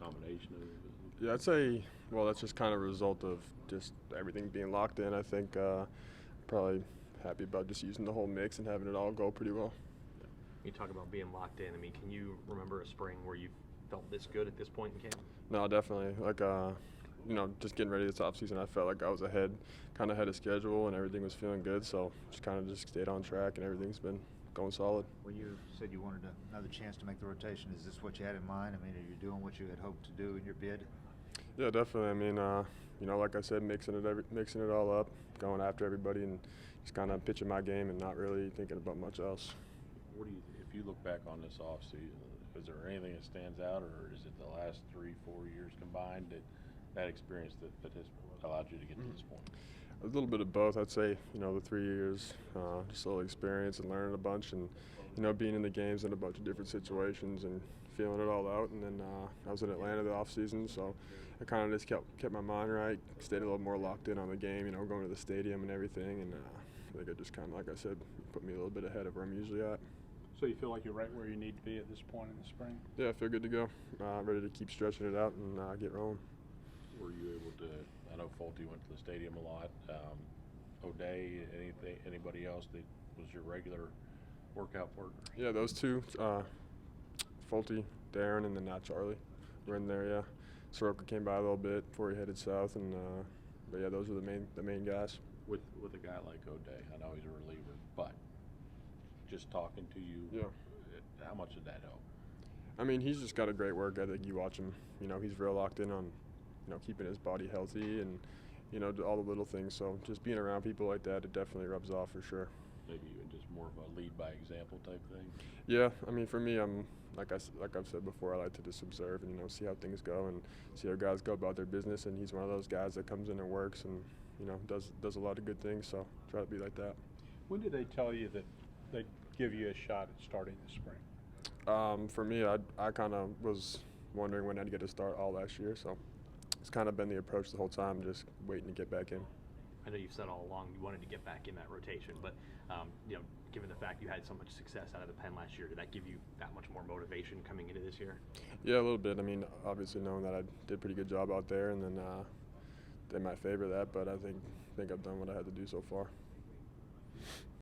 combination of it? Yeah, I'd say, well, that's just kind of a result of just everything being locked in. I think probably happy about just using the whole mix and having it all go pretty well. You talk about being locked in. I mean, can you remember a spring where you felt this good at this point in camp? No, definitely. Like, just getting ready this offseason, I felt like I was kind of ahead of schedule, and everything was feeling good. So just stayed on track, and everything's been going solid. Well, you said you wanted another chance to make the rotation. Is this what you had in mind? I mean, are you doing what you had hoped to do in your bid? Yeah, definitely. I mean, like I said, mixing it all up, going after everybody, and just kind of pitching my game and not really thinking about much else. If you look back on this offseason, is there anything that stands out, or is it the last 3-4 years combined that experience that has allowed you to get to this point? A little bit of both, I'd say. The 3 years, just a little experience and learning a bunch, and being in the games in a bunch of different situations and feeling it all out. And then I was in Atlanta the off season, so I kind of just kept my mind right, stayed a little more locked in on the game. Going to the stadium and everything, and I think it just kind of, like I said, put me a little bit ahead of where I'm usually at. So you feel like you're right where you need to be at this point in the spring? Yeah, I feel good to go. Ready to keep stretching it out and get rolling. Were you able to? I know Fulte went to the stadium a lot. O'Day, anybody else that was your regular workout partner? Yeah, those two, Fulte, Darren, and then Charlie were in there. Yeah, Soroka came by a little bit before he headed south, and but yeah, those are the main guys. With a guy like O'Day, I know he's a reliever, but just talking to you, yeah, how much did that help? I mean, he's just got a great work ethic. You watch him, he's real locked in on, keeping his body healthy and, all the little things. So just being around people like that, it definitely rubs off for sure. Maybe even just more of a lead by example type thing. Yeah, I mean, for me, I'm like I've said before, I like to just observe and see how things go and see how guys go about their business. And he's one of those guys that comes in and works and does a lot of good things. So try to be like that. When did they tell you that they'd give you a shot at starting this spring? For me, I kind of was wondering when I'd get to start all last year. So it's kind of been the approach the whole time, just waiting to get back in. I know you've said all along you wanted to get back in that rotation, but given the fact you had so much success out of the pen last year, did that give you that much more motivation coming into this year? Yeah, a little bit. I mean, obviously knowing that I did a pretty good job out there, and then they might favor that, but I think I've done what I had to do so far.